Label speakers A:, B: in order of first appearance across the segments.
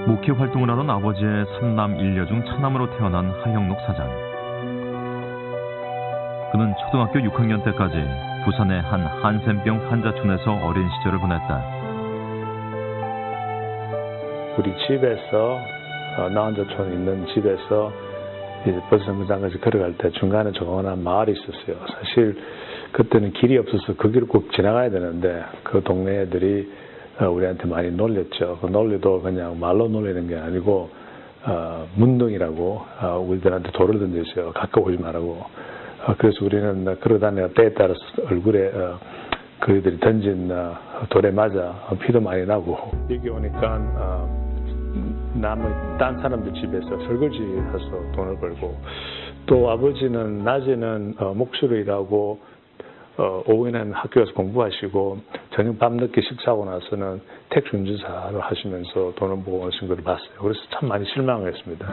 A: 목회 활동을 하던 아버지의 3남 1녀 중 차남으로 태어난 하형록 사장. 그는 초등학교 6학년 때까지 부산의 한 한센병 환자촌에서 어린 시절을 보냈다.
B: 우리 집에서 나환자촌 있는 집에서 이제 버스정거장까지 걸어갈 때 중간에 조그마한 마을이 있었어요. 사실 그때는 길이 없어서 그 길을 꼭 지나가야 되는데 그 동네 애들이 우리한테 많이 놀렸죠. 그 논리도 그냥 말로 놀리는 게 아니고 문둥이라고 우리들한테 돌을 던졌어요. 가까워오지 말라고. 그래서 우리는 걸어다니다가 때에 따라서 얼굴에 그들이 던진 돌에 맞아 피도 많이 나고, 여기 오니까 딴 사람들 집에서 설거지 해서 돈을 벌고, 또 아버지는 낮에는 목수로 일하고 오후에는 학교에서 공부하시고 저녁 밤늦게 식사하고 나서는 택시 운전사를 하시면서 돈을 모으신 걸 봤어요. 그래서 참 많이 실망했습니다.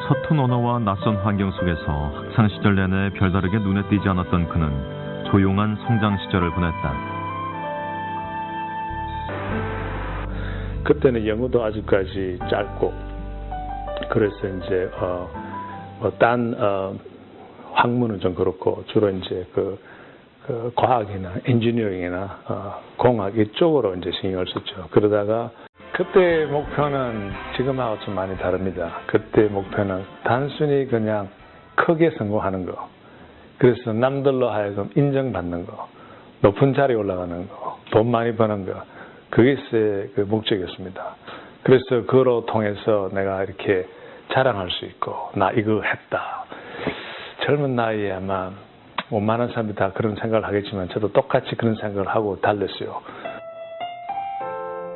A: 서툰 언어와 낯선 환경 속에서 학창 시절 내내 별다르게 눈에 띄지 않았던 그는 조용한 성장 시절을 보냈다.
B: 그때는 영어도 아직까지 짧고, 그래서 이제 딴 학문은 좀 그렇고 주로 이제 그 과학이나 엔지니어링이나 공학 이쪽으로 이제 신경을 썼죠. 그러다가 그때 목표는 지금하고 좀 많이 다릅니다. 그때 목표는 단순히 그냥 크게 성공하는 거, 그래서 남들로 하여금 인정받는 거, 높은 자리에 올라가는 거, 돈 많이 버는 거, 그게 제 그 목적이었습니다. 그래서 그로 통해서 내가 이렇게 자랑할 수 있고, 나 이거 했다. 젊은 나이에 아마 웬만한 사람들이 다 그런 생각을 하겠지만 저도 똑같이 그런 생각을 하고 달렸어요.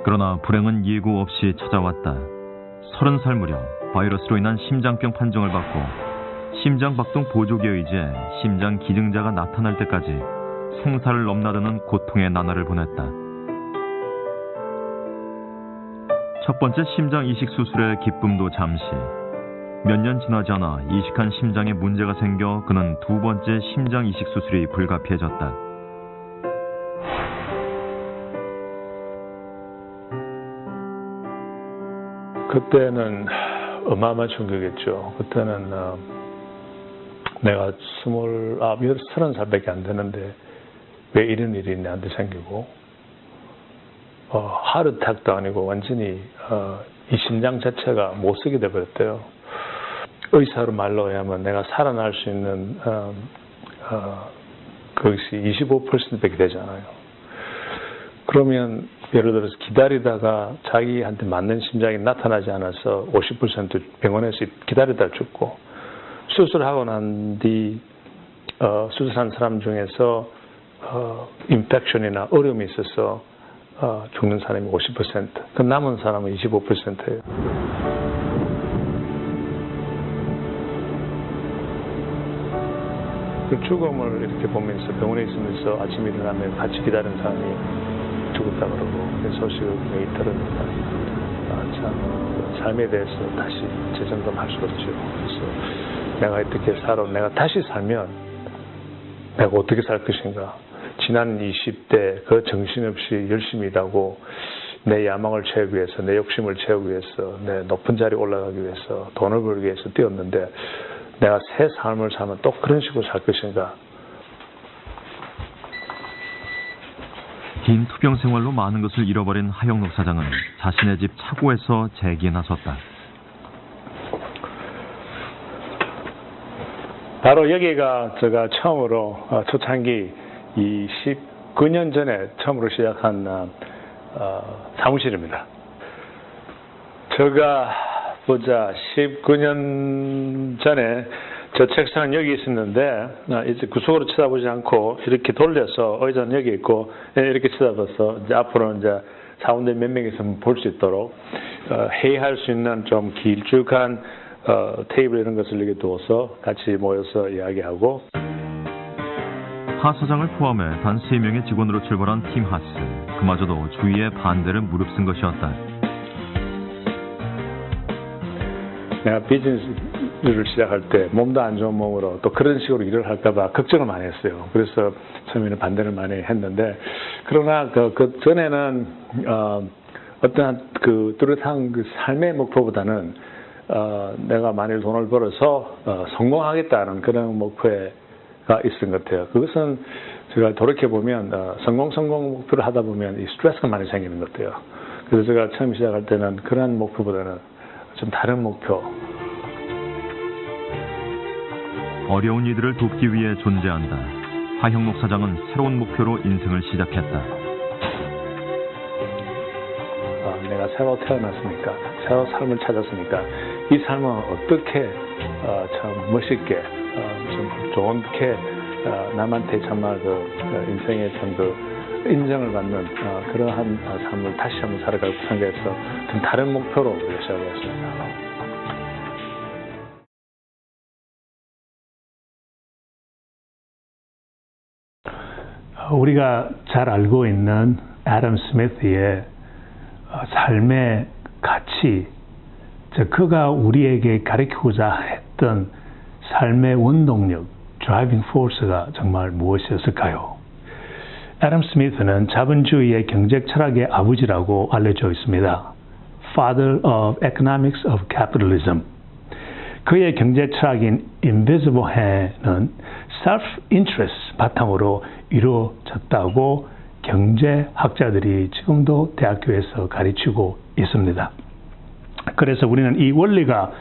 A: 그러나 불행은 예고 없이 찾아왔다. 30살 무렵 바이러스로 인한 심장병 판정을 받고 심장박동 보조기에 의해 심장 기증자가 나타날 때까지 생사를 넘나드는 고통의 나날을 보냈다. 첫 번째 심장 이식 수술의 기쁨도 잠시. 몇 년 지나지 않아 이식한 심장에 문제가 생겨 그는 두 번째 심장 이식 수술이 불가피해졌다.
B: 그때는 어마어마한 충격이었죠. 그때는 내가 30살밖에 안 되는데 왜 이런 일이 나한테 생기고, 하르택도 아니고 완전히 이 심장 자체가 못 쓰게 돼버렸대요. 의사로 말로 하면 내가 살아날 수 있는 그것이 25%밖에 되잖아요. 그러면 예를 들어서 기다리다가 자기한테 맞는 심장이 나타나지 않아서 50% 병원에서 기다리다 죽고, 수술하고 난 뒤 수술한 사람 중에서 인펙션이나 어려움이 있어서 죽는 사람이 50%, 그 남은 사람은 25%예요. 그 죽음을 이렇게 보면서 병원에 있으면서 아침에 일어나면 같이 기다리는 사람이 죽었다 그러고, 그 소식을 매일 들으니까 참 삶에 대해서 다시 재점검할 수 없죠. 그래서 내가 어떻게 살아, 내가 다시 살면 내가 어떻게 살 것인가. 지난 20대 그 정신없이 열심히 일하고 내 야망을 채우기 위해서, 내 욕심을 채우기 위해서, 내 높은 자리에 올라가기 위해서, 돈을 벌기 위해서 뛰었는데 내가 새 삶을 살면 또 그런 식으로 살 것인가.
A: 긴 투병 생활로 많은 것을 잃어버린 하형록 사장은 자신의 집 차고에서 재기에 나섰다.
B: 바로 여기가 제가 처음으로 초창기 19년 전에 처음으로 시작한 사무실입니다. 제가 19년 전에 저 책상은 여기 있었는데 이제 구석으로 쳐다보지 않고 이렇게 돌려서 의자는 여기 있고 이렇게 쳐다봐서 이제 앞으로 이제 사원들 몇 명이서 볼 수 있도록 회의할 수 있는 좀 길쭉한 테이블 이런 것을 여기 두어서 같이 모여서 이야기하고.
A: 하 사장을 포함해 단 3명의 직원으로 출발한 팀 하스. 그마저도 주위의 반대를 무릅쓴 것이었다.
B: 내가 비즈니스를 시작할 때 몸도 안 좋은 몸으로 또 그런 식으로 일을 할까봐 걱정을 많이 했어요. 그래서 처음에는 반대를 많이 했는데, 그러나 그 전에는 어떠한 그 뚜렷한 그 삶의 목표보다는 내가 만일 돈을 벌어서 성공하겠다는 그런 목표가 있는 것 같아요. 그것은 제가 돌이켜보면 성공 목표를 하다 보면 이 스트레스가 많이 생기는 것 같아요. 그래서 제가 처음 시작할 때는 그런 목표보다는 좀 다른 목표.
A: 어려운 이들을 돕기 위해 존재한다. 하형 목사장은 새로운 목표로 인생을 시작했다.
B: 내가 새로 태어났으니까, 새로 삶을 찾았으니까 이 삶은 어떻게 참 멋있게, 좀 좋게 남한테 정말 그 인생의 참 그 인정을 받는 그러한 삶을 다시 한번 살아가고 생각해서 좀 다른 목표로 시작했습니다. 우리가 잘 알고 있는 애덤 스미스의 삶의 가치, 그가 우리에게 가르치고자 했던 삶의 원동력, 드라이빙 포스가 정말 무엇이었을까요? 애덤 스미스는 자본주의의 경제 철학의 아버지라고 알려져 있습니다. Father of Economics of Capitalism. 그의 경제 철학인 Invisible Hand는 self-interest 바탕으로 이루어졌다고 경제학자들이 지금도 대학교에서 가르치고 있습니다. 그래서 우리는 이 원리가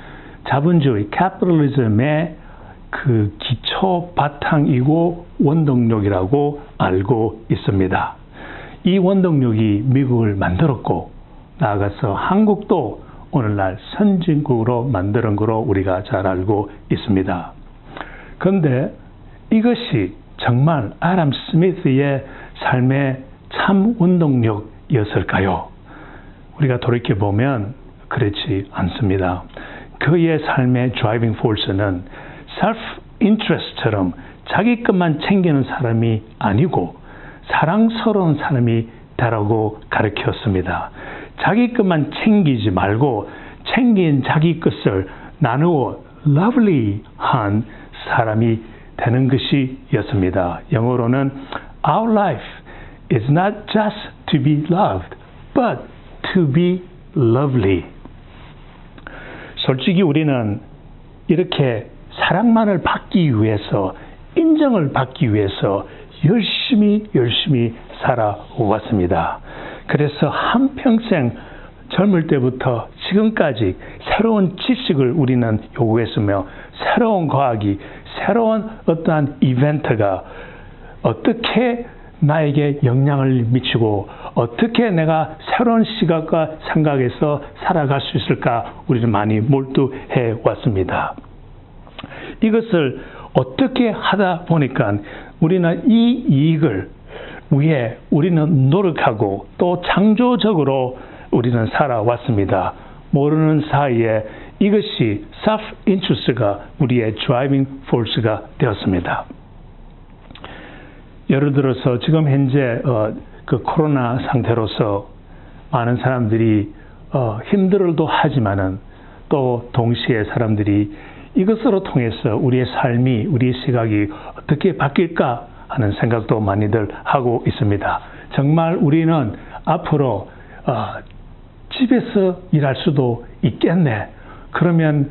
B: 자본주의, capitalism의 그 기초 바탕이고 원동력이라고 알고 있습니다. 이 원동력이 미국을 만들었고 나아가서 한국도 오늘날 선진국으로 만드는 거로 우리가 잘 알고 있습니다. 그런데 이것이 정말 애덤 스미스의 삶의 참 원동력이었을까요? 우리가 돌이켜보면 그렇지 않습니다. 그의 삶의 드라이빙 포스는 self-interest처럼 자기 것만 챙기는 사람이 아니고 사랑스러운 사람이 되라고 가르쳤습니다. 자기 것만 챙기지 말고 챙긴 자기 것을 나누어 lovely한 사람이 되는 것이었습니다. 영어로는 Our life is not just to be loved, but to be lovely. 솔직히 우리는 이렇게 사랑만을 받기 위해서, 인정을 받기 위해서 열심히 살아왔습니다. 그래서 한평생 젊을 때부터 지금까지 새로운 지식을 우리는 요구했으며 새로운 과학이, 새로운 어떠한 이벤트가 어떻게 나에게 영향을 미치고 어떻게 내가 새로운 시각과 생각에서 살아갈 수 있을까 우리는 많이 몰두해 왔습니다. 이것을 어떻게 하다 보니까 우리는 이 이익을 위해 우리는 노력하고 또 창조적으로 우리는 살아왔습니다. 모르는 사이에 이것이 self-interest가 우리의 driving force가 되었습니다. 예를 들어서 지금 현재 그 코로나 상태로서 많은 사람들이 힘들어도 하지만은 또 동시에 사람들이 이것으로 통해서 우리의 삶이, 우리의 시각이 어떻게 바뀔까 하는 생각도 많이들 하고 있습니다. 정말 우리는 앞으로 집에서 일할 수도 있겠네. 그러면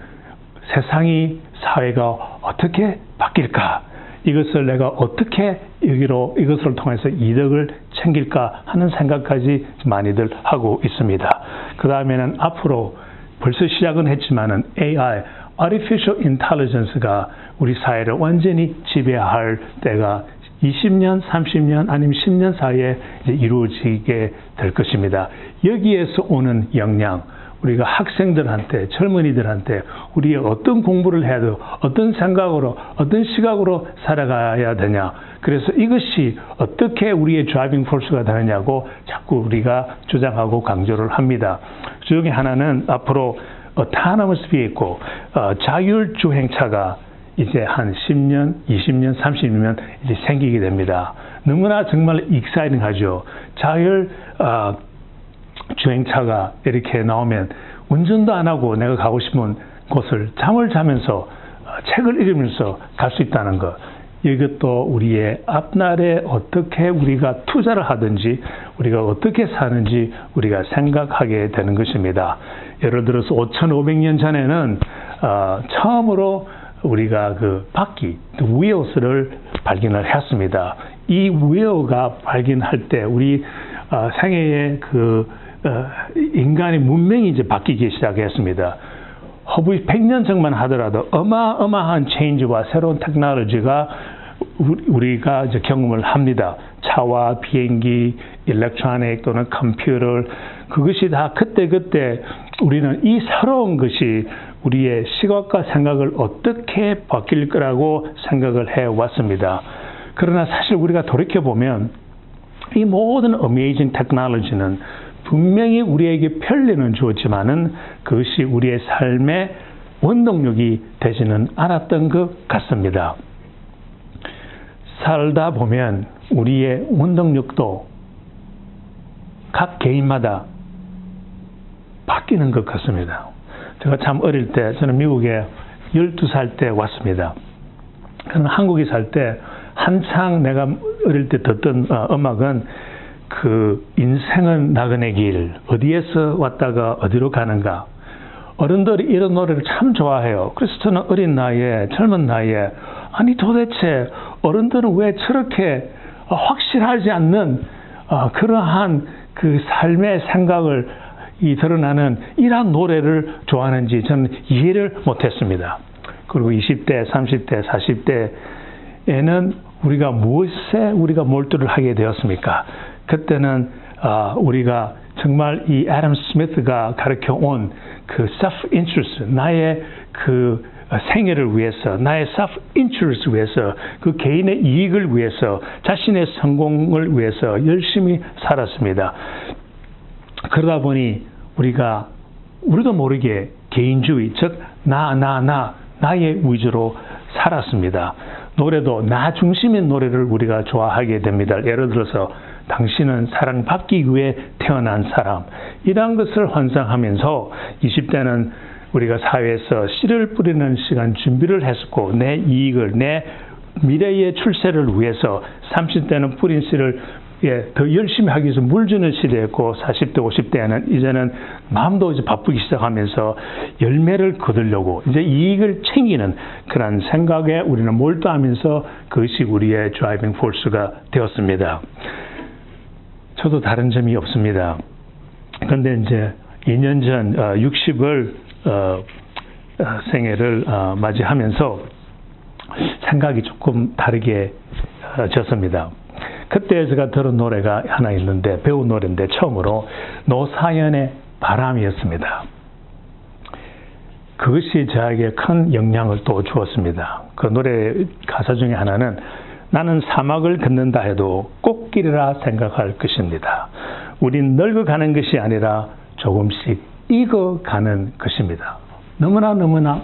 B: 세상이, 사회가 어떻게 바뀔까? 이것을 내가 어떻게 이것을 통해서 이득을 챙길까 하는 생각까지 많이들 하고 있습니다. 그 다음에는 앞으로 벌써 시작은 했지만은 AI, Artificial Intelligence가 우리 사회를 완전히 지배할 때가 20년, 30년 아니면 10년 사이에 이제 이루어지게 될 것입니다. 여기에서 오는 영향, 우리가 학생들한테, 젊은이들한테 우리의 어떤 공부를 해도 어떤 생각으로, 어떤 시각으로 살아가야 되냐. 그래서 이것이 어떻게 우리의 드라이빙 포스가 되느냐고 자꾸 우리가 주장하고 강조를 합니다. 그 중에 하나는 앞으로 autonomous vehicle, 자율주행차가 이제 한 10년, 20년, 30년 이제 생기게 됩니다. 너무나 정말 익사이팅하죠. 자율 주행차가 이렇게 나오면 운전도 안 하고 내가 가고 싶은 곳을 잠을 자면서 책을 읽으면서 갈 수 있다는 것. 이것도 우리의 앞날에 어떻게 우리가 투자를 하든지 우리가 어떻게 사는지 우리가 생각하게 되는 것입니다. 예를 들어서 5,500년 전에는 처음으로 우리가 그 바퀴, wheels를 발견을 했습니다. 이 wheel가 발견할 때 우리 생애의 인간의 문명이 이제 바뀌기 시작했습니다. 허브 100년 전만 하더라도 어마어마한 체인지와 새로운 테크놀로지가 우리가 이제 경험을 합니다. 차와 비행기, 일렉트로닉 또는 컴퓨터, 그것이 다 그때 우리는 이 새로운 것이 우리의 시각과 생각을 어떻게 바뀔 거라고 생각을 해왔습니다. 그러나 사실 우리가 돌이켜보면 이 모든 어메이징 테크놀로지는 분명히 우리에게 편리는 주었지만은 그것이 우리의 삶의 원동력이 되지는 않았던 것 같습니다. 살다 보면 우리의 원동력도 각 개인마다 바뀌는 것 같습니다. 제가 참 어릴 때, 저는 미국에 12살 때 왔습니다. 저는 한국에 살 때 한창 내가 어릴 때 듣던 음악은 그 인생은 나그네 길, 어디에서 왔다가 어디로 가는가. 어른들이 이런 노래를 참 좋아해요. 그래서 저는 어린 나이에, 젊은 나이에 아니 도대체 어른들은 왜 저렇게 확실하지 않는 그러한 그 삶의 생각을 드러나는 이러한 노래를 좋아하는지 저는 이해를 못했습니다. 그리고 20대, 30대, 40대에는 우리가 무엇에 우리가 몰두를 하게 되었습니까? 그때는 우리가 정말 이 애덤 스미스가 가르쳐 온 그 self-interest, 나의 그 생애를 위해서, 나의 self-interest 위해서, 그 개인의 이익을 위해서, 자신의 성공을 위해서 열심히 살았습니다. 그러다 보니 우리도 모르게 개인주의, 즉 나의 위주로 살았습니다. 노래도 나 중심의 노래를 우리가 좋아하게 됩니다. 예를 들어서 당신은 사랑받기 위해 태어난 사람, 이러한 것을 환상하면서 20대는 우리가 사회에서 씨를 뿌리는 시간 준비를 했었고 내 이익을, 내 미래의 출세를 위해서 30대는 뿌린 씨를 더 열심히 하기 위해서 물 주는 시대였고 40대, 50대에는 이제는 마음도 이제 바쁘기 시작하면서 열매를 거두려고 이제 이익을 챙기는 그런 생각에 우리는 몰두하면서 그것이 우리의 드라이빙 포스가 되었습니다. 저도 다른 점이 없습니다. 그런데 이제 2년 전 60을 생애를 맞이하면서 생각이 조금 다르게 졌습니다. 그때 제가 들은 노래가 하나 있는데, 배운 노래인데 처음으로 노사연의 바람이었습니다. 그것이 저에게 큰 영향을 또 주었습니다. 그 노래 가사 중에 하나는 나는 사막을 걷는다 해도 꽃길이라 생각할 것입니다. 우린 늙어가는 것이 아니라 조금씩 익어가는 것입니다. 너무나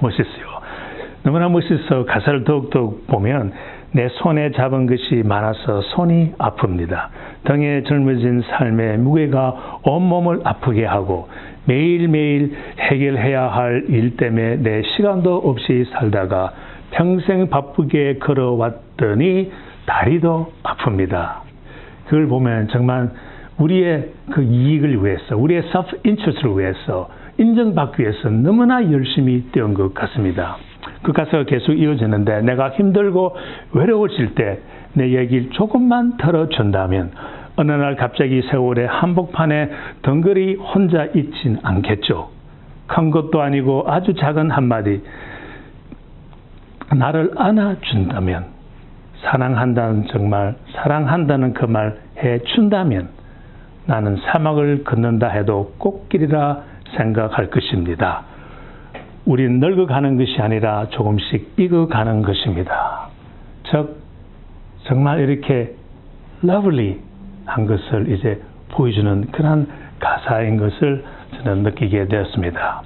B: 멋있어요. 너무나 멋있어 가사를 더욱더욱 보면 내 손에 잡은 것이 많아서 손이 아픕니다. 등에 젊어진 삶의 무게가 온몸을 아프게 하고 매일매일 해결해야 할 일 때문에 내 시간도 없이 살다가 평생 바쁘게 걸어왔더니 다리도 아픕니다. 그걸 보면 정말 우리의 그 이익을 위해서, 우리의 self-interest를 위해서, 인정받기 위해서 너무나 열심히 뛰어온 것 같습니다. 그 가사가 계속 이어지는데 내가 힘들고 외로워질 때 내 얘기를 조금만 털어준다면 어느 날 갑자기 세월의 한복판에 덩그리 혼자 있진 않겠죠. 큰 것도 아니고 아주 작은 한마디 나를 안아준다면, 사랑한다는 그 말 해준다면 나는 사막을 걷는다 해도 꽃길이라 생각할 것입니다. 우린 늙어가는 것이 아니라 조금씩 익어가는 것입니다. 즉 정말 이렇게 lovely한 것을 이제 보여주는 그런 가사인 것을 저는 느끼게 되었습니다.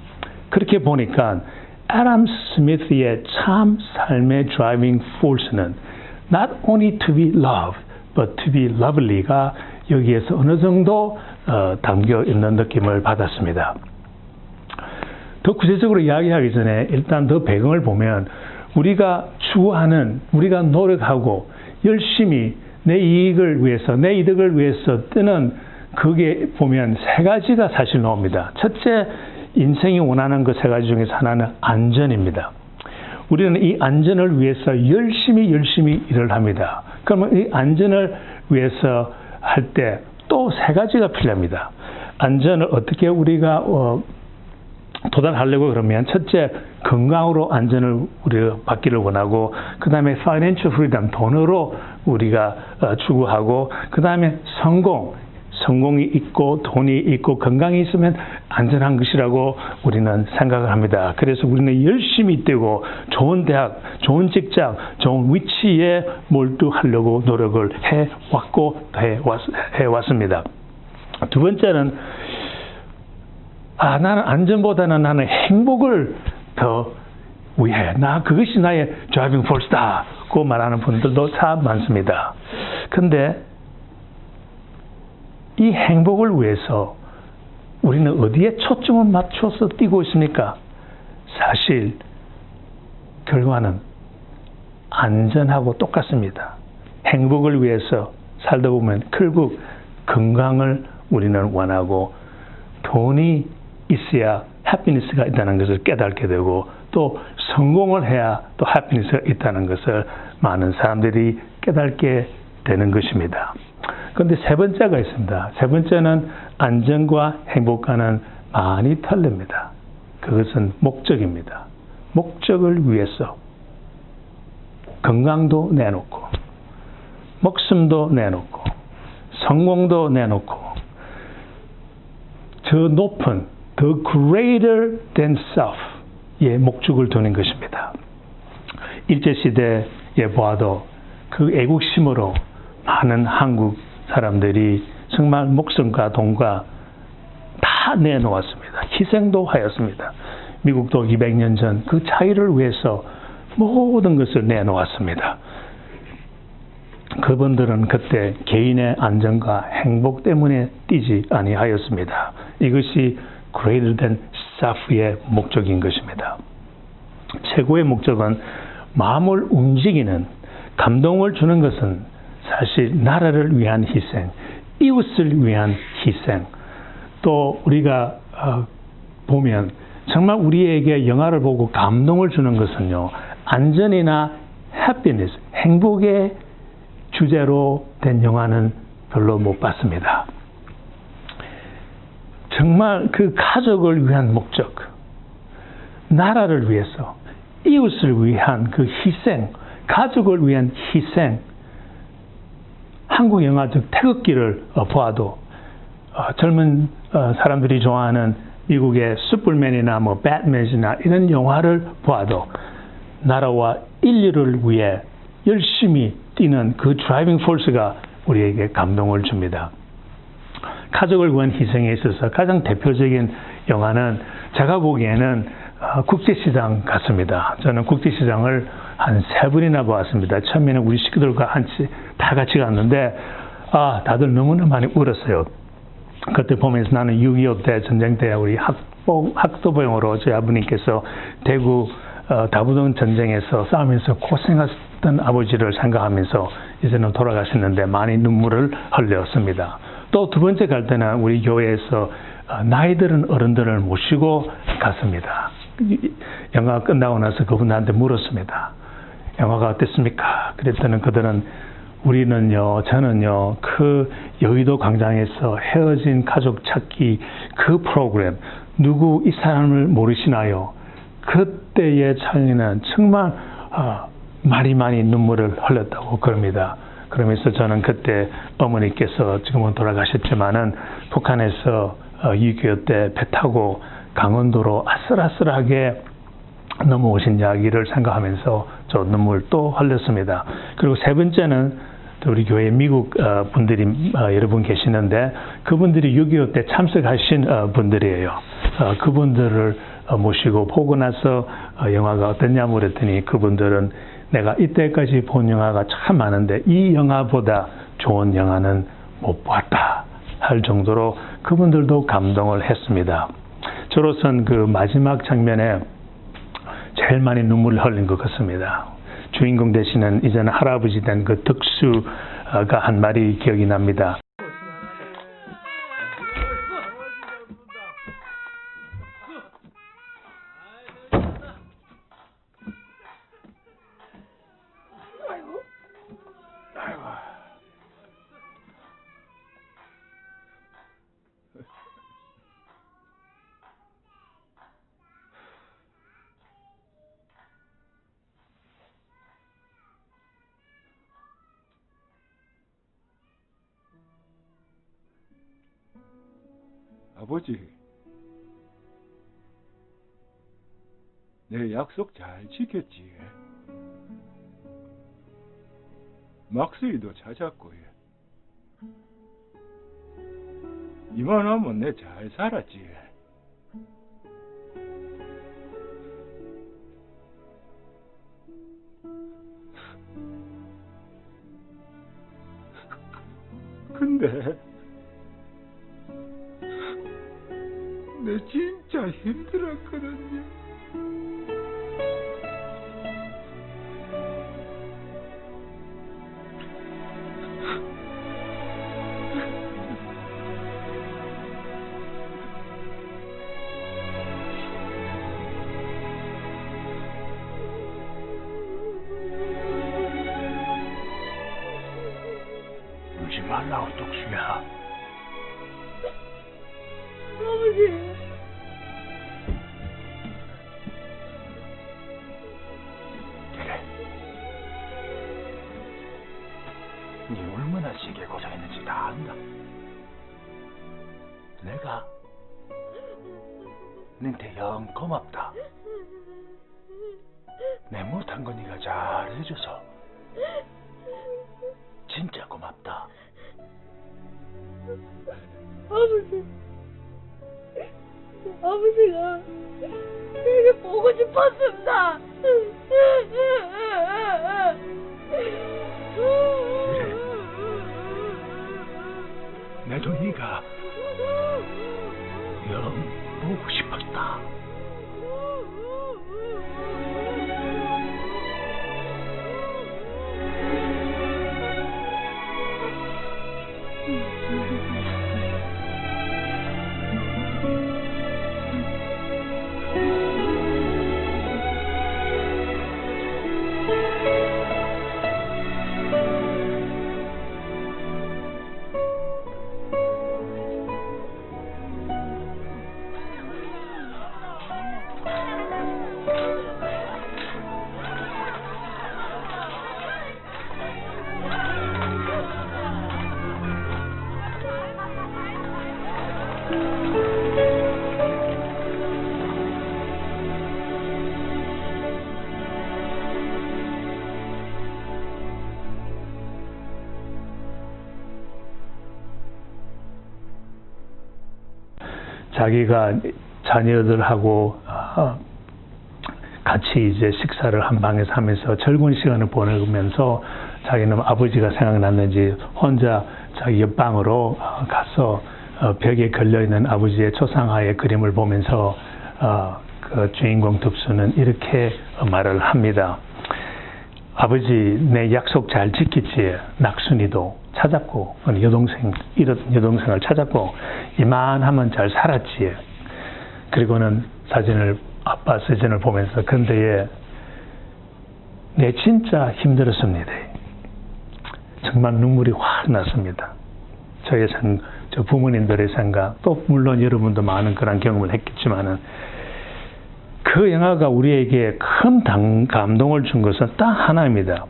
B: 그렇게 보니까 애덤 스미스의 참 삶의 driving force는 not only to be loved, but to be lovely가 여기에서 어느 정도 담겨 있는 느낌을 받았습니다. 더 구체적으로 이야기하기 전에 일단 더 배경을 보면 우리가 추구하는 우리가 노력하고 열심히 내 이익을 위해서 내 이득을 위해서 뜨는 그게 보면 세 가지가 사실 나옵니다. 첫째, 인생이 원하는 그 세 가지 중에서 하나는 안전입니다. 우리는 이 안전을 위해서 열심히 일을 합니다. 그러면 이 안전을 위해서 할 때 또 세 가지가 필요합니다. 안전을 어떻게 우리가 도달하려고 그러면 첫째, 건강으로 안전을 우리가 받기를 원하고, 그 다음에 financial freedom, 돈으로 우리가 추구하고, 그 다음에 성공이 있고 돈이 있고 건강이 있으면 안전한 것이라고 우리는 생각을 합니다. 그래서 우리는 열심히 뛰고 좋은 대학, 좋은 직장, 좋은 위치에 몰두하려고 노력을 해왔습니다. 두 번째는 나는 안전보다는 나는 행복을 더 위해, 그것이 나의 드라이빙 포스다고 말하는 분들도 참 많습니다. 근데 이 행복을 위해서 우리는 어디에 초점을 맞춰서 뛰고 있습니까? 사실 결과는 안전하고 똑같습니다. 행복을 위해서 살다 보면 결국 건강을 우리는 원하고, 돈이 있어야 해피니스가 있다는 것을 깨닫게 되고, 또 성공을 해야 또 해피니스가 있다는 것을 많은 사람들이 깨닫게 되는 것입니다. 그런데 세 번째가 있습니다. 세 번째는 안전과 행복과는 많이 틀립니다. 그것은 목적입니다. 목적을 위해서 건강도 내놓고, 목숨도 내놓고, 성공도 내놓고, 더 높은, the greater than self의 목적을 두는 것입니다. 일제시대에 보아도 그 애국심으로 많은 한국 사람들이 정말 목숨과 돈과 다 내놓았습니다. 희생도 하였습니다. 미국도 200년 전 그 차이를 위해서 모든 것을 내놓았습니다. 그분들은 그때 개인의 안전과 행복 때문에 뛰지 아니하였습니다. 이것이 greater than self의 목적인 것입니다. 최고의 목적은 마음을 움직이는, 감동을 주는 것은 사실 나라를 위한 희생, 이웃을 위한 희생, 또 우리가 보면 정말 우리에게 영화를 보고 감동을 주는 것은요, 안전이나 happiness, 행복의 주제로 된 영화는 별로 못 봤습니다. 정말 그 가족을 위한 목적, 나라를 위해서, 이웃을 위한 그 희생, 가족을 위한 희생, 한국 영화 즉 태극기를 보아도 젊은 사람들이 좋아하는 미국의 슈퍼맨이나 배트맨이나 이런 영화를 보아도 나라와 인류를 위해 열심히 뛰는 그 드라이빙 포스가 우리에게 감동을 줍니다. 가족을 위한 희생에 있어서 가장 대표적인 영화는 제가 보기에는 국제시장 같습니다. 저는 국제시장을 한 3번이나 보았습니다. 처음에는 우리 식구들과 다 같이 갔는데 다들 너무나 많이 울었어요. 그때 보면서 나는 6.25 때 전쟁 때 우리 학도병으로 저희 아버님께서 대구 다부동 전쟁에서 싸우면서 고생했던 아버지를 생각하면서 이제는 돌아가셨는데 많이 눈물을 흘렸습니다. 또 두 번째 갈 때는 우리 교회에서 나이 들은 어른들을 모시고 갔습니다. 영화가 끝나고 나서 그분한테 물었습니다. 영화가 어땠습니까? 그랬더니 그들은 저는요, 그 여의도 광장에서 헤어진 가족 찾기 그 프로그램, 누구 이 사람을 모르시나요? 그때의 촬영에는 정말 많이 눈물을 흘렸다고 그럽니다. 그러면서 저는 그때 어머니께서 지금은 돌아가셨지만은 북한에서 6.25 때 배 타고 강원도로 아슬아슬하게 넘어오신 이야기를 생각하면서 저 눈물 또 흘렸습니다. 그리고 세 번째는 우리 교회 미국 분들이 여러분 계시는데 그분들이 6.25 때 참석하신 분들이에요. 그분들을 모시고 보고 나서 영화가 어땠냐 물었더니 그분들은 내가 이때까지 본 영화가 참 많은데 이 영화보다 좋은 영화는 못 봤다 할 정도로 그분들도 감동을 했습니다. 저로서는 그 마지막 장면에 제일 많이 눈물을 흘린 것 같습니다. 주인공 되시는 이제는 할아버지 된 그 덕수가 한 말이 기억이 납니다.
C: 아버지, 내 약속 잘 지켰지. 막스이도 찾았고, 이만하면 내 잘 살았지. 근데 내 진짜 힘들었거든요. 울지 말라고, 독수야.
D: 아버지.
C: 네 얼마나 시게 고생했는지 다 안다. 내가 너한테 영 고맙다. 내 못한 거 네가 잘 해줘서 진짜 고맙다.
D: 아버지. 아버지가 되게 보고 싶었습니다.
C: 나도 네가 영 보고 싶었다.
B: 자기가 자녀들하고 같이 이제 식사를 한 방에서 하면서 즐거운 시간을 보내면서 자기는 아버지가 생각났는지 혼자 자기 옆방으로 가서 벽에 걸려있는 아버지의 초상화의 그림을 보면서 그 주인공 덕수는 이렇게 말을 합니다. 아버지, 내 약속 잘 지켰지. 낙순이도 찾았고 잃었던 여동생을 찾았고 이만하면 잘 살았지. 그리고는 아빠 사진을 보면서 근데 내 진짜 힘들었습니다. 정말 눈물이 확 났습니다. 저 부모님들의 생각, 또 물론 여러분도 많은 그런 경험을 했겠지만은 그 영화가 우리에게 큰 감동을 준 것은 딱 하나입니다.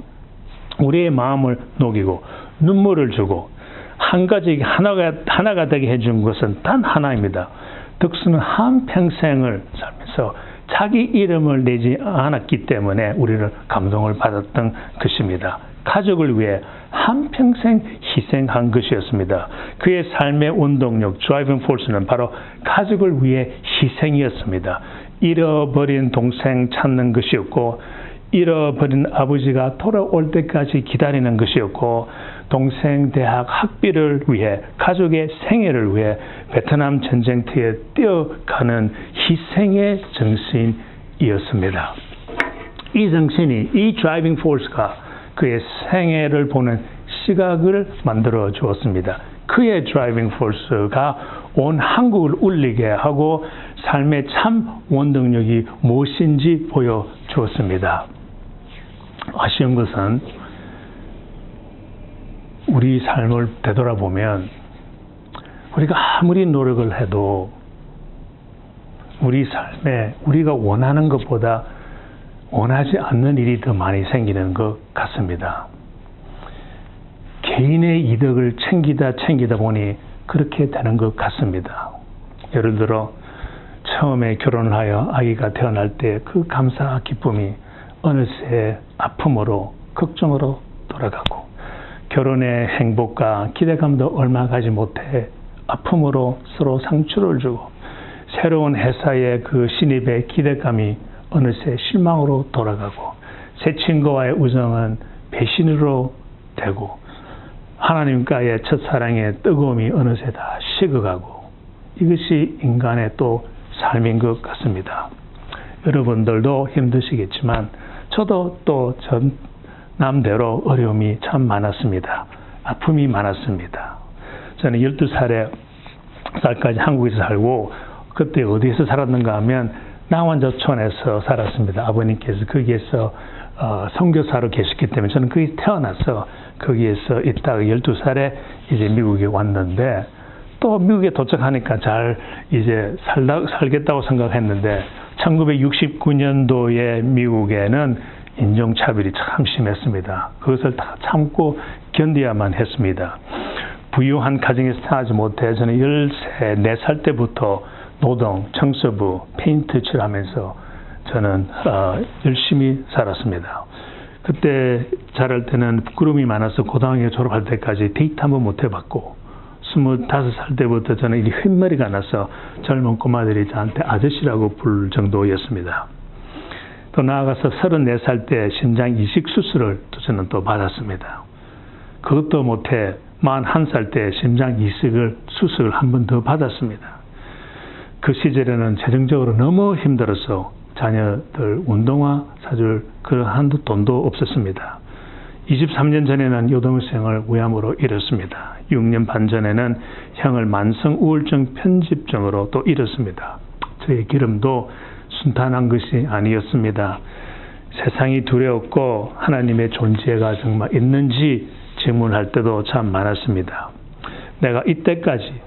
B: 우리의 마음을 녹이고 눈물을 주고 하나가 되게 해준 것은 단 하나입니다. 덕수는 한평생을 살면서 자기 이름을 내지 않았기 때문에 우리를 감동을 받았던 것입니다. 가족을 위해 한평생 희생한 것이었습니다. 그의 삶의 운동력, 드라이빙 포스는 바로 가족을 위해 희생이었습니다. 잃어버린 동생 찾는 것이었고 잃어버린 아버지가 돌아올 때까지 기다리는 것이었고 동생 대학 학비를 위해 가족의 생애를 위해 베트남 전쟁터에 뛰어가는 희생의 정신이었습니다. 이 정신이, 이 드라이빙 포스가 그의 생애를 보는 시각을 만들어 주었습니다. 그의 드라이빙 포스가 온 한국을 울리게 하고 삶의 참 원동력이 무엇인지 보여주었습니다. 아쉬운 것은 우리 삶을 되돌아보면 우리가 아무리 노력을 해도 우리 삶에 우리가 원하는 것보다 원하지 않는 일이 더 많이 생기는 것 같습니다. 개인의 이득을 챙기다 보니 그렇게 되는 것 같습니다. 예를 들어 처음에 결혼을 하여 아기가 태어날 때 그 감사 기쁨이 어느새 아픔으로 걱정으로 돌아가고 결혼의 행복과 기대감도 얼마 가지 못해 아픔으로 서로 상처를 주고 새로운 회사의 그 신입의 기대감이 어느새 실망으로 돌아가고 새 친구와의 우정은 배신으로 되고 하나님과의 첫사랑의 뜨거움이 어느새 다 식어가고 이것이 인간의 또 삶인 것 같습니다. 여러분들도 힘드시겠지만 저도 또 전 남대로 어려움이 참 많았습니다. 아픔이 많았습니다. 저는 12살까지 한국에서 살고 그때 어디에서 살았는가 하면 남원저촌에서 살았습니다. 아버님께서 거기에서 선교사로 계셨기 때문에 저는 거기 태어나서 거기에서 있다가 12살에 이제 미국에 왔는데 또 미국에 도착하니까 잘 이제 살겠다고 생각했는데 1969년도에 미국에는 인종차별이 참 심했습니다. 그것을 다 참고 견뎌야만 했습니다. 부유한 가정에서 태어나지 못해 저는 13살 때부터 노동, 청소부, 페인트 칠하면서 저는 열심히 살았습니다. 그때 자랄 때는 부끄러움이 많아서 고등학교 졸업할 때까지 데이트 한번 못 해봤고 25살 때부터 저는 이 흰머리가 나서 젊은 꼬마들이 저한테 아저씨라고 부를 정도였습니다. 또 나아가서 34살 때 심장 이식 수술을 저는 또 받았습니다. 그것도 못해 41살 때 심장 이식을 수술을 한 번 더 받았습니다. 그 시절에는 재정적으로 너무 힘들어서 자녀들 운동화 사줄 그런 한도 돈도 없었습니다. 23년 전에는 여동생을 위암으로 잃었습니다. 6년 반 전에는 형을 만성 우울증 편집증으로 또 잃었습니다. 저의 기름도 순탄한 것이 아니었습니다. 세상이 두려웠고 하나님의 존재가 정말 있는지 질문할 때도 참 많았습니다. 내가 이때까지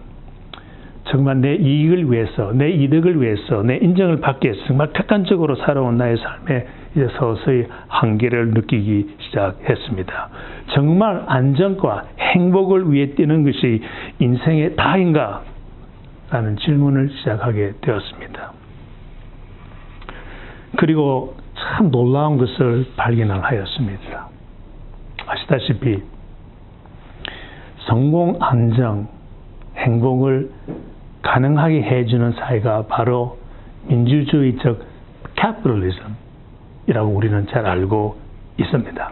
B: 정말 내 이익을 위해서, 내 이득을 위해서, 내 인정을 받기 위해서 정말 객관적으로 살아온 나의 삶에 이제 서서히 한계를 느끼기 시작했습니다. 정말 안정과 행복을 위해 뛰는 것이 인생의 다인가? 라는 질문을 시작하게 되었습니다. 그리고 참 놀라운 것을 발견하였습니다. 아시다시피 성공, 안정, 행복을 가능하게 해주는 사회가 바로 민주주의적 캐피털리즘이라고 우리는 잘 알고 있습니다.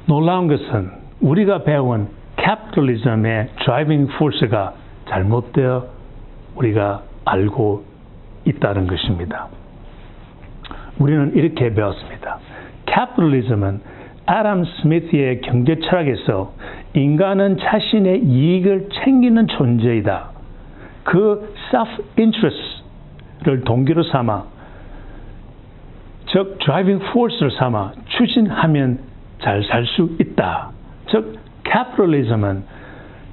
B: 놀라운 것은 우리가 배운 캐피털리즘의 드라이빙 포스가 잘못되어 우리가 알고 있다는 것입니다. 우리는 이렇게 배웠습니다. 캐피털리즘은 아담 스미스의 경제 철학에서 인간은 자신의 이익을 챙기는 존재이다. 그 self-interest를 동기로 삼아, 즉 driving force를 삼아 추진하면 잘 살 수 있다. 즉 capitalism은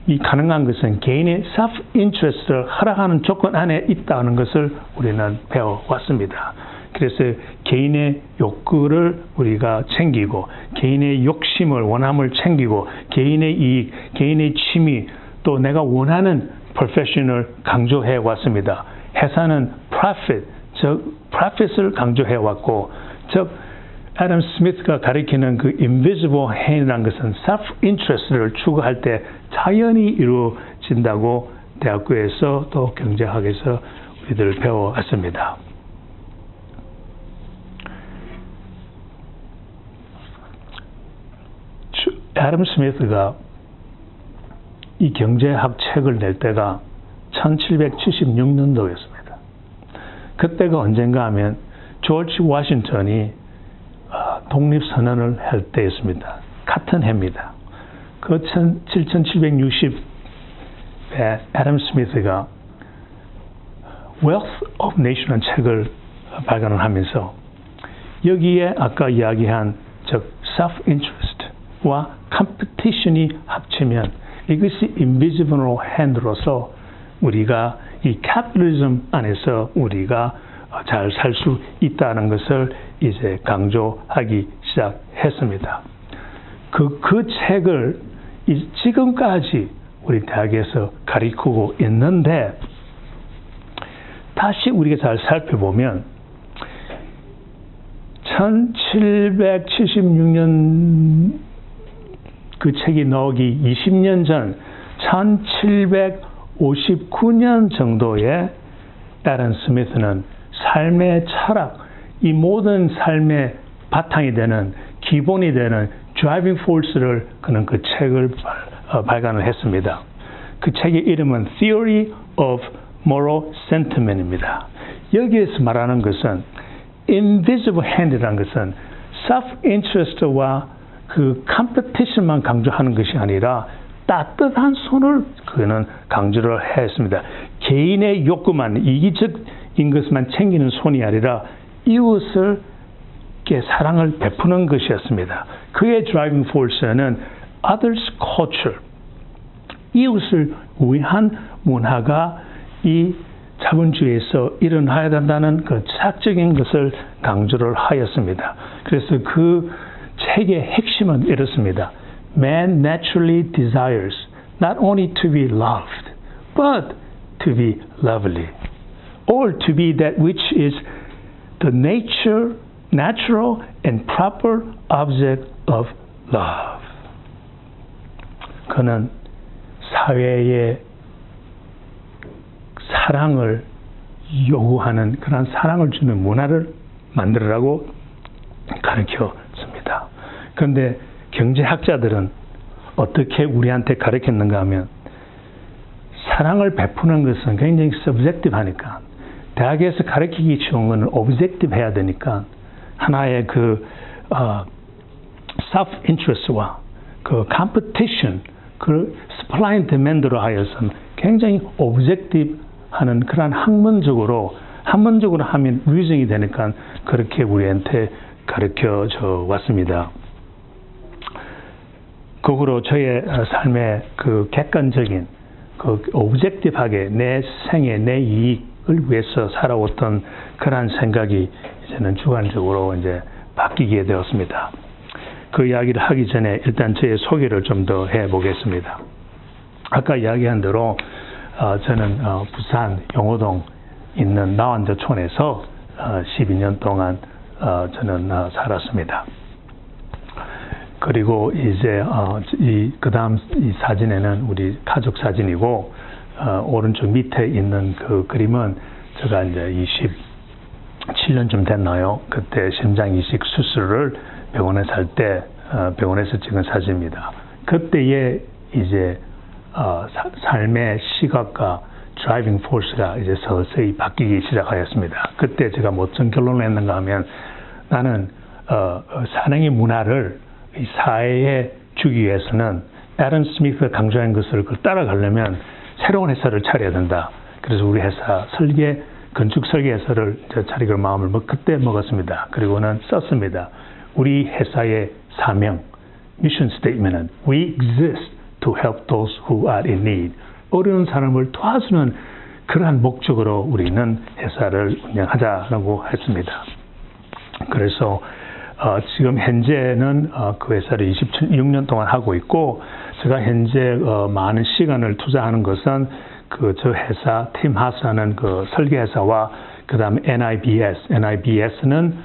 B: 이 가능한 것은 개인의 self-interest를 허락하는 조건 안에 있다는 것을 우리는 배워왔습니다. 그래서 개인의 욕구를 우리가 챙기고 개인의 욕심을 원함을 챙기고 개인의 이익, 개인의 취미 또 내가 원하는 프로페셔널을 강조해 왔습니다. 회사는 profit, 즉 profit을 강조해 왔고 즉 애덤 스미스가 가리키는 그 invisible hand이라는 것은 self-interest를 추구할 때 자연히 이루어진다고 대학교에서 또 경제학에서 우리들 배워왔습니다. 애덤 스미스가 이 경제학 책을 낼 때가 1776년도였습니다. 그때가 언젠가 하면 조지 워싱턴이 독립선언을 할 때였습니다. 같은 해입니다. 그 1760에 애덤 스미스가 Wealth of Nation이라는 책을 발간을 하면서 여기에 아까 이야기한 즉 self-interest와 competition이 합치면 이것이 invisible hand로서 우리가 이 capitalism 안에서 우리가 잘 살 수 있다는 것을 이제 강조하기 시작했습니다. 그 책을 지금까지 우리 대학에서 가르치고 있는데 다시 우리가 잘 살펴보면 1776년 그 책이 나오기 20년 전 1759년 정도에 애덤 스미스는 삶의 철학, 이 모든 삶의 바탕이 되는 기본이 되는 드라이빙 포스를 그는 그 책을 발간을 했습니다. 그 책의 이름은 Theory of Moral Sentiment입니다. 여기에서 말하는 것은 invisible hand이라는 것은 self-interest와 그 competition만 강조하는 것이 아니라 따뜻한 손을 그는 강조를 했습니다. 개인의 욕구만, 이기적인 것만 챙기는 손이 아니라 이웃을 사랑을 베푸는 것이었습니다. 그의 드라이빙 포스는 others culture, 이웃을 위한 문화가 이 자본주의에서 일어나야 된다는 그 철학적인 것을 강조를 하였습니다. 그래서 그 책의 핵심은 이렇습니다. Man naturally desires not only to be loved, but to be lovely, or to be that which is the natural and proper object of love. 그는 사회에 사랑을 요구하는 그런 사랑을 주는 문화를 만들으라고 가르쳤습니다. 그런데 경제학자들은 어떻게 우리한테 가르쳤는가 하면 사랑을 베푸는 것은 굉장히 subjective하니까 대학에서 가르치기 쉬운 것은 objective 해야 되니까 하나의 그 self-interest와 그 competition, 그 supply and demand로 하여서 굉장히 objective 하는 그런 학문적으로 하면 reason이 되니까 그렇게 우리한테 가르쳐 왔습니다. 거꾸로 저의 삶의 그 객관적인 그 objective하게 내 생애, 내 이익을 위해서 살아왔던 그런 생각이 이제는 주관적으로 이제 바뀌게 되었습니다. 그 이야기를 하기 전에 일단 저의 소개를 좀 더 해보겠습니다. 아까 이야기한 대로 저는 부산 용호동 있는 나완저촌에서 12년 동안 저는 살았습니다. 그리고 이제 그다음 이 사진에는 우리 가족 사진이고 오른쪽 밑에 있는 그 그림은 제가 이제 27년쯤 됐나요? 그때 심장 이식 수술을 병원에 살 때 병원에서 찍은 사진입니다. 그때의 이제 삶의 시각과 드라이빙 포스가 이제 서서히 바뀌기 시작하였습니다. 그때 제가 어떤 결론을 했는가 하면 나는 사랑의 문화를 이 사회에 주기 위해서는 애덤 스미스가 강조한 것을 따라가려면 새로운 회사를 차려야 된다. 그래서 우리 회사 건축 설계 회사를 차리기로 마음을 그때 먹었습니다. 그리고는 썼습니다. 우리 회사의 사명, 미션 스테이트먼트는 We exist to help those who are in need. 어려운 사람을 도와주는 그러한 목적으로 우리는 회사를 운영하자라고 했습니다. 그래서 지금 현재는 그 회사를 26년 동안 하고 있고 제가 현재 많은 시간을 투자하는 것은 저 회사 팀 하스라는 그 설계 회사와 그 다음에 NIBS는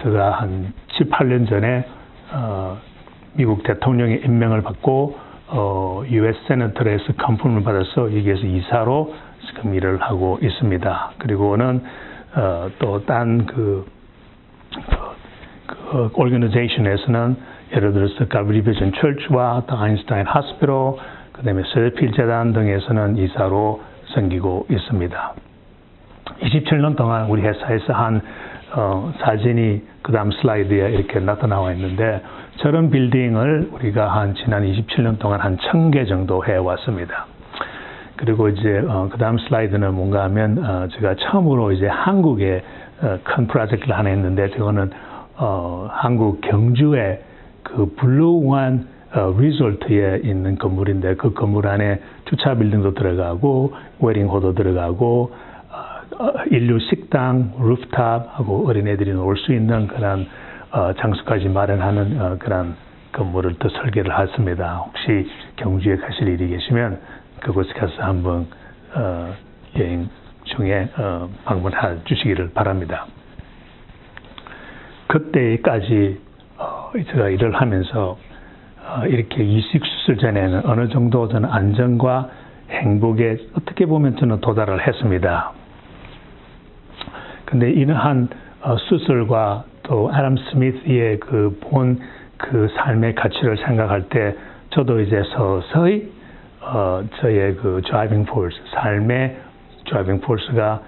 B: 제가 한 7, 8년 전에 미국 대통령의 임명을 받고 US 세너터에서 컨펌을 받아서 여기에서 이사로 지금 일을 하고 있습니다. 그리고는 또 딴 그 오르가니제이션에서는 예를 들어서 갈브리 비전 철치와 또 아인슈타인 하스피털, 그다음에 세필 재단 등에서는 이사로 섬기고 있습니다. 27년 동안 우리 회사에서 한 사진이 그 다음 슬라이드에 이렇게 나타나와 있는데 저런 빌딩을 우리가 지난 27년 동안 한 1000개 정도 해왔습니다. 그리고 이제 그 다음 슬라이드는 뭔가 하면 제가 처음으로 이제 한국에 큰 프로젝트를 하나 했는데 저거는 한국 경주의 그 블루원 리조트에 있는 건물인데 그 건물 안에 주차 빌딩도 들어가고 웨딩홀도 들어가고 인류 식당, 루프탑하고 어린애들이 놀 수 있는 그런 장소까지 마련하는 그런 건물을 또 설계를 했습니다. 혹시 경주에 가실 일이 계시면 그곳에 가서 한번 여행 중에 방문해 주시기를 바랍니다. 그때까지 제가 일을 하면서 이렇게 이식 수술 전에는 어느 정도 저는 안정과 행복에 어떻게 보면 저는 도달을 했습니다. 근데 이러한 수술과 또 애덤 스미스의 그 삶의 가치를 생각할 때 저도 이제 서서히 저의 그 드라이빙 포스, 삶의 드라이빙 포스가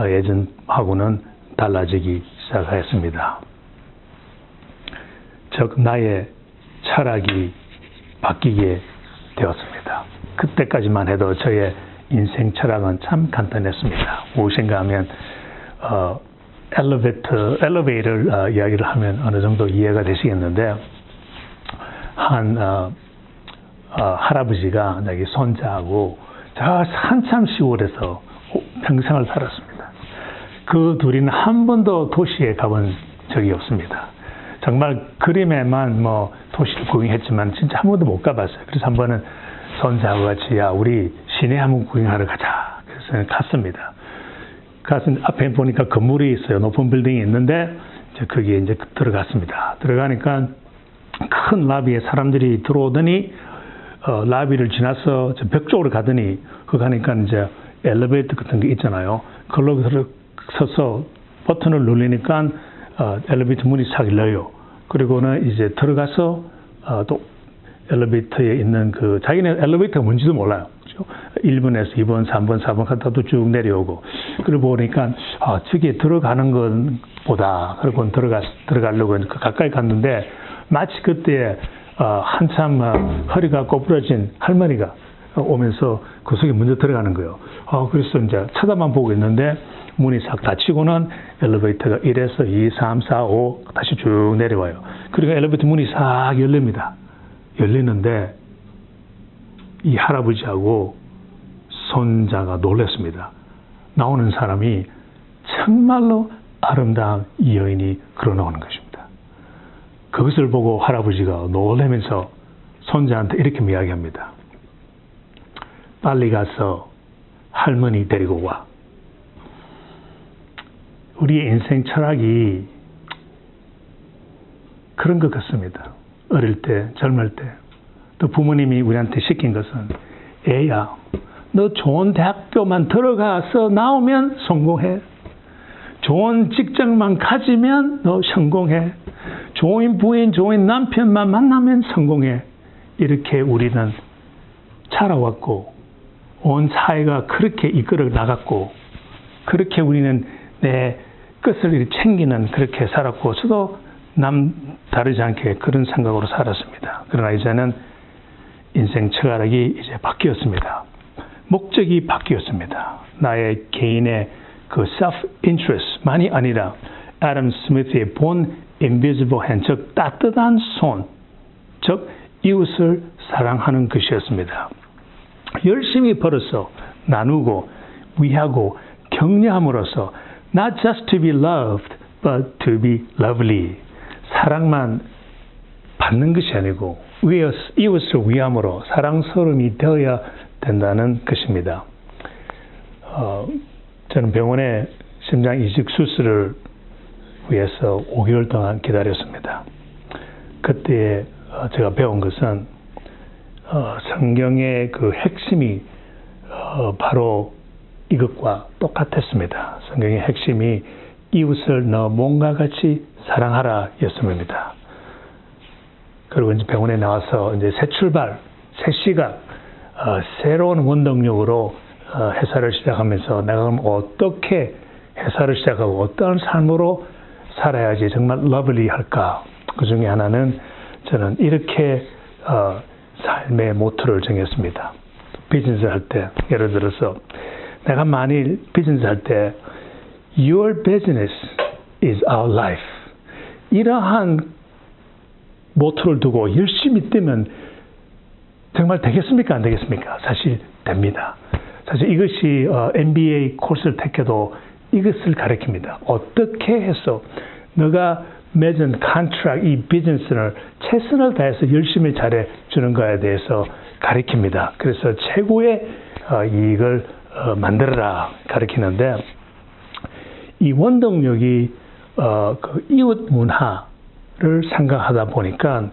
B: 예전하고는 달라지기 시작했습니다. 즉 나의 철학이 바뀌게 되었습니다. 그때까지만 해도 저의 인생 철학은 참 간단했습니다. 무엇인가 하면 엘리베이터 이야기를 하면 어느 정도 이해가 되시겠는데 할아버지가 자기 손자하고 저 한참 시골에서 평생을 살았습니다. 그 둘이는 한 번도 도시에 가본 적이 없습니다. 정말 그림에만 도시를 구경했지만 진짜 한 번도 못 가봤어요. 그래서 한 번은 손자하고 같이 우리 시내 한번 구경하러 가자. 그래서 갔습니다. 가서 앞에 보니까 건물이 있어요. 높은 빌딩이 있는데 이제 거기에 이제 들어갔습니다. 들어가니까 큰 라비에 사람들이 들어오더니 라비를 지나서 벽 쪽으로 가더니 그 가니까 이제 엘리베이터 같은 게 있잖아요. 그걸로 서서 버튼을 누르니까 엘리베이터 문이 싹 열려요. 그리고는 이제 들어가서 또 엘리베이터에 있는 자기는 엘리베이터가 뭔지도 몰라요. 그렇죠? 1번에서 2번, 3번, 4번 갔다도 쭉 내려오고. 그러고 보니까 저기에 들어가는 것보다 그리고 들어가려고 가까이 갔는데 마치 그때 한참 허리가 꼬부러진 할머니가 오면서 그 속에 먼저 들어가는 거예요. 그래서 이제 쳐다만 보고 있는데 문이 싹 닫히고는 엘리베이터가 1에서 2, 3, 4, 5 다시 쭉 내려와요. 그리고 엘리베이터 문이 싹 열립니다. 열리는데 이 할아버지하고 손자가 놀랐습니다. 나오는 사람이 정말로 아름다운 이 여인이 걸어 나오는 것입니다. 그것을 보고 할아버지가 놀라면서 손자한테 이렇게 이야기합니다. 빨리 가서 할머니 데리고 와. 우리의 인생 철학이 그런 것 같습니다. 어릴 때, 젊을 때. 또 부모님이 우리한테 시킨 것은 애야, 너 좋은 대학교만 들어가서 나오면 성공해. 좋은 직장만 가지면 너 성공해. 좋은 부인, 좋은 남편만 만나면 성공해. 이렇게 우리는 자라왔고 온 사회가 그렇게 이끌어 나갔고 그렇게 우리는 내 것을 챙기는 그렇게 살았고 저도 다르지 않게 그런 생각으로 살았습니다. 그러나 이제는 인생 철학이 이제 바뀌었습니다. 목적이 바뀌었습니다. 나의 개인의 그 self-interest만이 아니라 애덤 스미스의 본 invisible hand, 즉 따뜻한 손, 즉 이웃을 사랑하는 것이었습니다. 열심히 벌어서 나누고 위하고 격려함으로써 not just to be loved, but to be lovely. 사랑만 받는 것이 아니고 이웃을 위함으로 사랑스러움이 되어야 된다는 것입니다. 저는 병원에 심장 이식 수술을 위해서 5개월 동안 기다렸습니다. 그때 제가 배운 것은 성경의 그 핵심이 바로 이것과 똑같았습니다. 성경의 핵심이 이웃을 너 몸과 같이 사랑하라 였습니다. 그리고 이제 병원에 나와서 이제 새 출발, 새 시각, 새로운 원동력으로 회사를 시작하면서 내가 그럼 어떻게 회사를 시작하고 어떠한 삶으로 살아야지 정말 러블리할까? 그 중에 하나는 저는 이렇게 삶의 모토를 정했습니다. 비즈니스 할 때 예를 들어서 내가 만일 비즈니스 할 때 Your business is our life 이러한 모토를 두고 열심히 뛰면 정말 되겠습니까? 안 되겠습니까? 사실 됩니다. 사실 이것이 MBA 코스를 택해도 이것을 가르칩니다. 어떻게 해서 너가 맺은 컨트랙트 이 비즈니스를 최선을 다해서 열심히 잘해 주는 거에 대해서 가르칩니다. 그래서 최고의 이익을 만들어라 가르치는데 이 원동력이 그 이웃 문화를 생각하다 보니까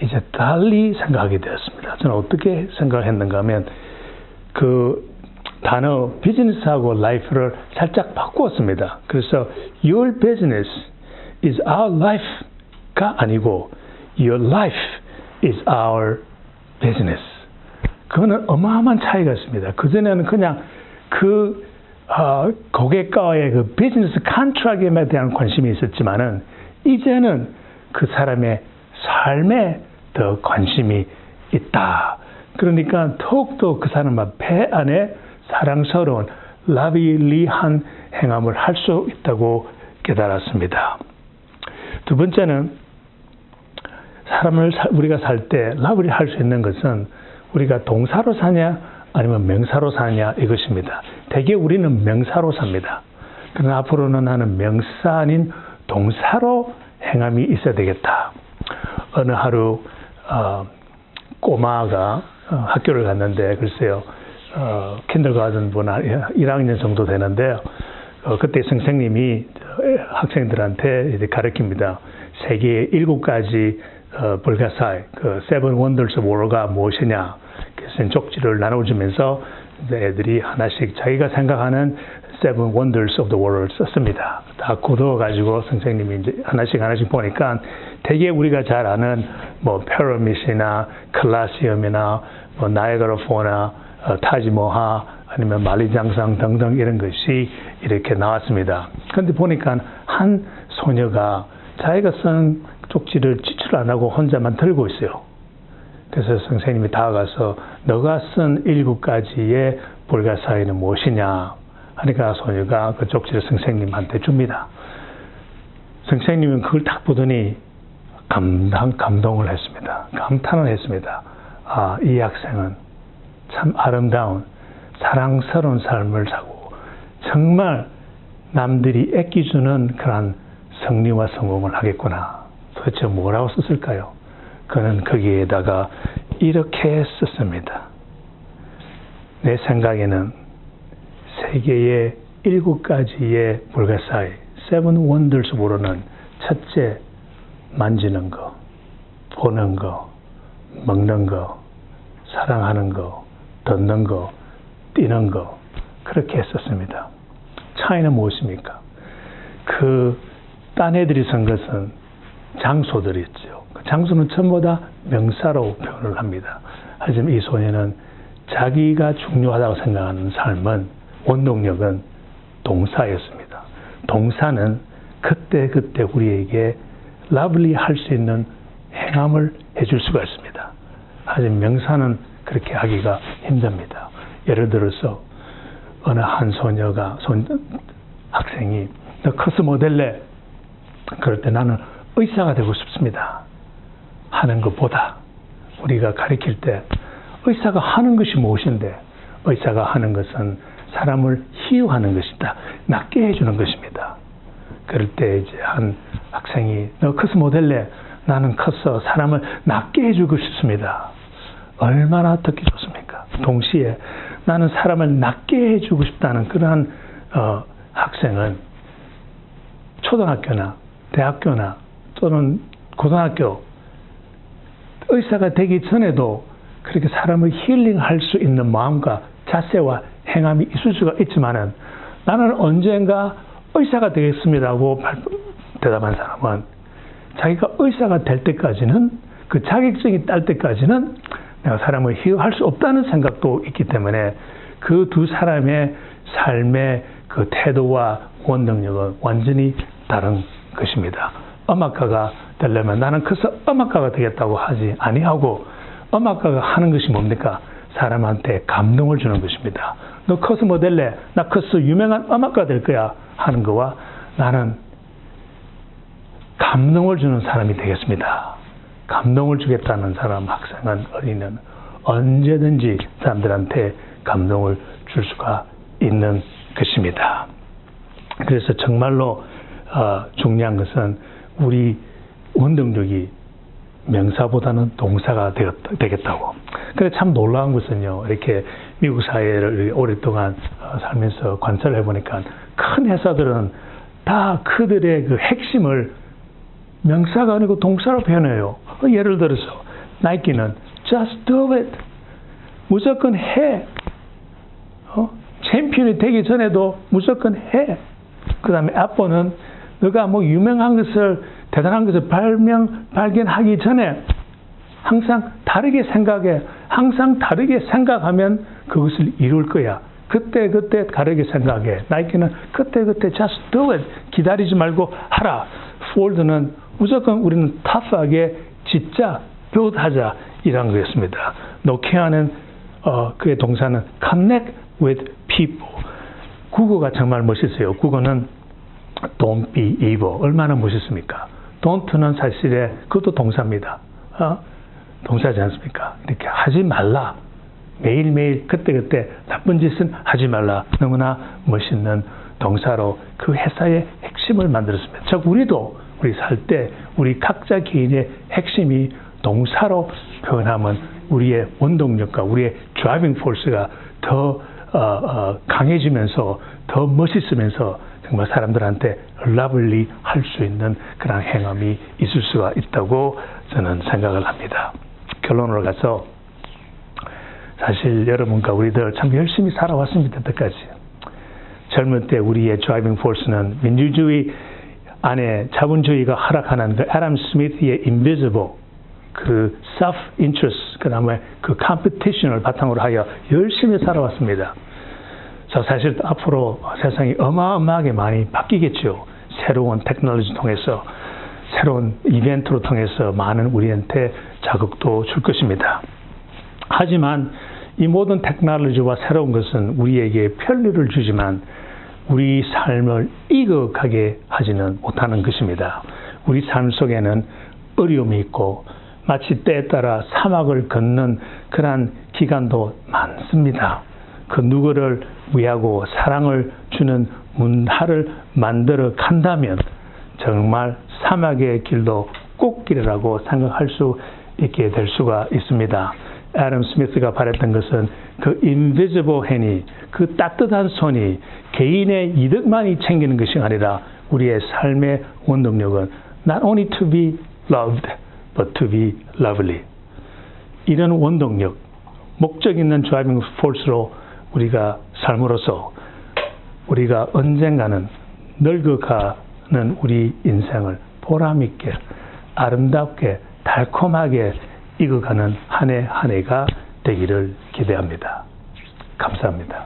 B: 이제 달리 생각하게 되었습니다. 저는 어떻게 생각했는가 하면 그 단어 비즈니스하고 라이프를 살짝 바꾸었습니다. 그래서 Your business is our life가 아니고 Your life is our business. 그거는 어마어마한 차이가 있습니다. 그전에는 그냥 그 고객과의 그 비즈니스 컨트랙에 대한 관심이 있었지만은 이제는 그 사람의 삶에 더 관심이 있다. 그러니까 더욱더 그 사람의 배 안에 사랑스러운 러블리한 행함을 할 수 있다고 깨달았습니다. 두 번째는 사람을 우리가 살 때 러블리 할 수 있는 것은 우리가 동사로 사냐 아니면 명사로 사냐 이것입니다. 대개 우리는 명사로 삽니다. 그러나 앞으로는 나는 명사 아닌 동사로 행함이 있어야 되겠다. 어느 하루 꼬마가 학교를 갔는데 글쎄요. 킨더가든 분 1학년 정도 되는데요. 그때 선생님이 학생들한테 이제 가르칩니다. 세계의 7가지 불가사의 그 Seven Wonders of World가 무엇이냐. 그래서 쪽지를 나눠주면서 애들이 하나씩 자기가 생각하는 Seven Wonders of the World을 썼습니다. 다 굳어가지고 선생님이 이제 하나씩 보니까 되게 우리가 잘 아는 뭐 피라미드나 콜로세움이나 뭐 나이아가라 폴이나 타지모하 아니면 만리장성 등등 이런 것이 이렇게 나왔습니다. 그런데 보니까 한 소녀가 자기가 쓴 쪽지를 지출 안 하고 혼자만 들고 있어요. 그래서 선생님이 다가가서 너가 쓴 7가지의 불가사의는 무엇이냐 하니까 소녀가 그 쪽지를 선생님한테 줍니다. 선생님은 그걸 딱 보더니 감동을 했습니다. 감탄을 했습니다. 아, 이 학생은 참 아름다운 사랑스러운 삶을 사고 정말 남들이 애끼주는 그런 승리와 성공을 하겠구나. 도대체 뭐라고 썼을까요? 그는 거기에다가 이렇게 썼습니다. 내 생각에는 세계의 7가지의 불가사의 Seven Wonders 모르는 첫째, 만지는 거, 보는 거, 먹는 거, 사랑하는 거, 듣는 거, 뛰는 거 그렇게 했었습니다. 차이는 무엇입니까? 그 딴 애들이 쓴 것은 장소들이었죠. 그 장소는 전부 다 명사로 표현을 합니다. 하지만 이 소녀는 자기가 중요하다고 생각하는 삶은 원동력은 동사였습니다. 동사는 그때 우리에게 러블리 할 수 있는 행함을 해줄 수가 있습니다. 하지만 명사는 그렇게 하기가 힘듭니다. 예를 들어서 어느 한 소녀가 학생이 너 커서 뭐 될래? 그럴 때 나는 의사가 되고 싶습니다. 하는 것보다 우리가 가르칠 때 의사가 하는 것이 무엇인데 의사가 하는 것은 사람을 희유하는 것이다. 낫게 해주는 것입니다. 그럴 때 이제 한 학생이 너 커서 뭐 될래? 나는 커서 사람을 낫게 해주고 싶습니다. 얼마나 듣기 좋습니까? 동시에 나는 사람을 낫게 해주고 싶다는 그러한 학생은 초등학교나 대학교나 또는 고등학교 의사가 되기 전에도 그렇게 사람을 힐링할 수 있는 마음과 자세와 행함이 있을 수가 있지만은 나는 언젠가 의사가 되겠습니다고 대답한 사람은 자기가 의사가 될 때까지는 그 자격증이 딸 때까지는 내가 사람을 희유할 수 없다는 생각도 있기 때문에 그 두 사람의 삶의 그 태도와 원동력은 완전히 다른 것입니다. 음악가가 되려면 나는 커서 음악가가 되겠다고 하지 아니하고 음악가가 하는 것이 뭡니까? 사람한테 감동을 주는 것입니다. 너 커서 뭐 될래? 나 커서 유명한 음악가 될 거야 하는 거와 나는 감동을 주는 사람이 되겠습니다. 감동을 주겠다는 사람, 학생은, 어린이는 언제든지 사람들한테 감동을 줄 수가 있는 것입니다. 그래서 정말로 중요한 것은 우리 원동력이 명사보다는 동사가 되겠다고. 그래 참 놀라운 것은요. 이렇게 미국 사회를 오랫동안 살면서 관찰을 해보니까 큰 회사들은 다 그들의 그 핵심을 명사가 아니고 동사로 표현해요. 예를 들어서 나이키는 just do it. 무조건 해. 챔피언이 되기 전에도 무조건 해. 그 다음에 애플은 너가 뭐 유명한 것을 대단한 것을 발견하기 전에 항상 다르게 생각해. 항상 다르게 생각하면 그것을 이룰 거야. 그때 다르게 생각해. 나이키는 그때 just do it. 기다리지 말고 하라. 포드는 무조건 우리는 터프하게 진짜 build하자 이런 거였습니다. 노키아는 그의 동사는 connect with people. 국어가 정말 멋있어요. 국어는 don't be evil. 얼마나 멋있습니까? don't는 사실에 그것도 동사입니다. 동사지 않습니까? 이렇게 하지 말라. 매일매일 그때 나쁜 짓은 하지 말라. 너무나 멋있는 동사로 그 회사의 핵심을 만들었습니다. 즉 우리도 우리 살 때 우리 각자 개인의 핵심이 동사로 표현하면 우리의 원동력과 우리의 드라이빙 포스가 더 강해지면서 더 멋있으면서 정말 사람들한테 러블리 할 수 있는 그런 행함이 있을 수가 있다고 저는 생각을 합니다. 결론으로 가서 사실 여러분과 우리들 참 열심히 살아왔습니다. 여태까지. 젊을 때 우리의 드라이빙 포스는 민주주의 안에 자본주의가 하락하는 그 애덤 스미스의 invisible 그 self-interest 그 다음에 그 competition을 바탕으로 하여 열심히 살아왔습니다. 저 사실 앞으로 세상이 어마어마하게 많이 바뀌겠죠. 새로운 테크놀로지 통해서 새로운 이벤트로 통해서 많은 우리한테 자극도 줄 것입니다. 하지만 이 모든 테크놀로지와 새로운 것은 우리에게 편리를 주지만 우리 삶을 이격하게 하지는 못하는 것입니다. 우리 삶 속에는 어려움이 있고 마치 때에 따라 사막을 걷는 그러한 기간도 많습니다. 그 누구를 위하고 사랑을 주는 문화를 만들어 간다면 정말 사막의 길도 꽃길이라고 생각할 수 있게 될 수가 있습니다. 애덤 스미스가 바랬던 것은 그 invisible hand이 그 따뜻한 손이 개인의 이득만이 챙기는 것이 아니라 우리의 삶의 원동력은 not only to be loved but to be lovely. 이런 원동력, 목적 있는 드라이빙 포스로 우리가 삶으로써 우리가 언젠가는 늙어가는 우리 인생을 보람있게 아름답게 달콤하게 익어가는 한 해 한 해가 되기를 기대합니다. 감사합니다.